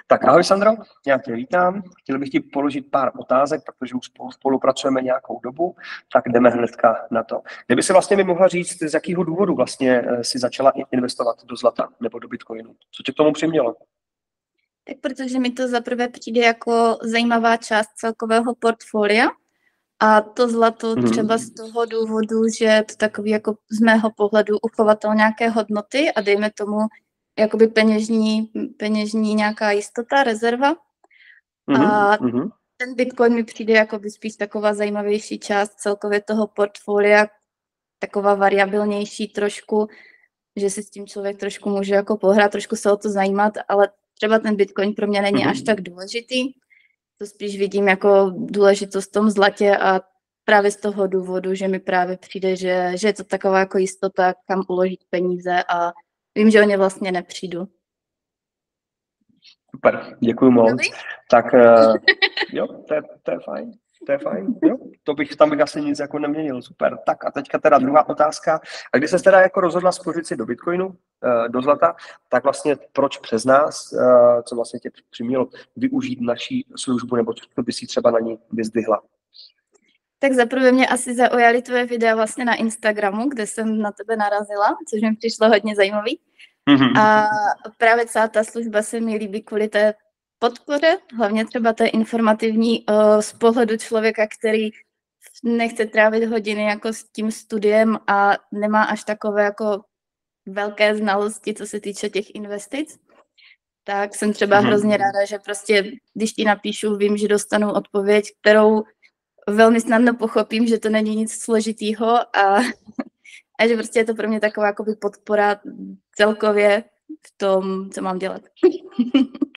Tak ahoj Sandro, já tě vítám. Chtěl bych ti položit pár otázek, protože už spolupracujeme nějakou dobu, tak jdeme hnedka na to. Kdyby si vlastně mi mohla říct, z jakého důvodu vlastně si začala investovat do zlata nebo do bitcoinu? Co tě k tomu přimělo? Tak protože mi to zaprvé přijde jako zajímavá část celkového portfolia a to zlato třeba z toho důvodu, že to takový jako z mého pohledu uchovatel nějaké hodnoty a dejme tomu jakoby peněžní nějaká jistota, rezerva. A ten Bitcoin mi přijde jako by spíš taková zajímavější část celkově toho portfolia, taková variabilnější trošku, že si s tím člověk trošku může jako pohrát, trošku se o to zajímat, ale třeba ten Bitcoin pro mě není až tak důležitý. To spíš vidím jako důležitost v tom zlatě a právě z toho důvodu, že mi právě přijde, že je to taková jako jistota, kam uložit peníze a vím, že o ně vlastně nepřijdu. Super, děkuji moc. Dobrý? Tak jo, to je fajn. To je fajn, jo. Tam bych asi nic jako neměnil, super. Tak a teďka teda druhá otázka. A když se teda jako rozhodla spořit si do Bitcoinu, do zlata, tak vlastně proč přes nás, co vlastně tě přimělo využít naší službu, nebo co by si třeba na ní vyzdvihla? Tak zaprvé mě asi zaujaly tvoje videa vlastně na Instagramu, kde jsem na tebe narazila, což mi přišlo hodně zajímavý. A právě celá ta služba se mi líbí kvůli té podpoře, hlavně třeba té informativní z pohledu člověka, který nechce trávit hodiny jako s tím studiem a nemá až takové jako velké znalosti, co se týče těch investic. Tak jsem třeba hrozně ráda, že prostě, když ti napíšu, vím, že dostanu odpověď, kterou velmi snadno pochopím, že to není nic složitýho a že prostě je to pro mě taková jakoby podpora celkově v tom, co mám dělat.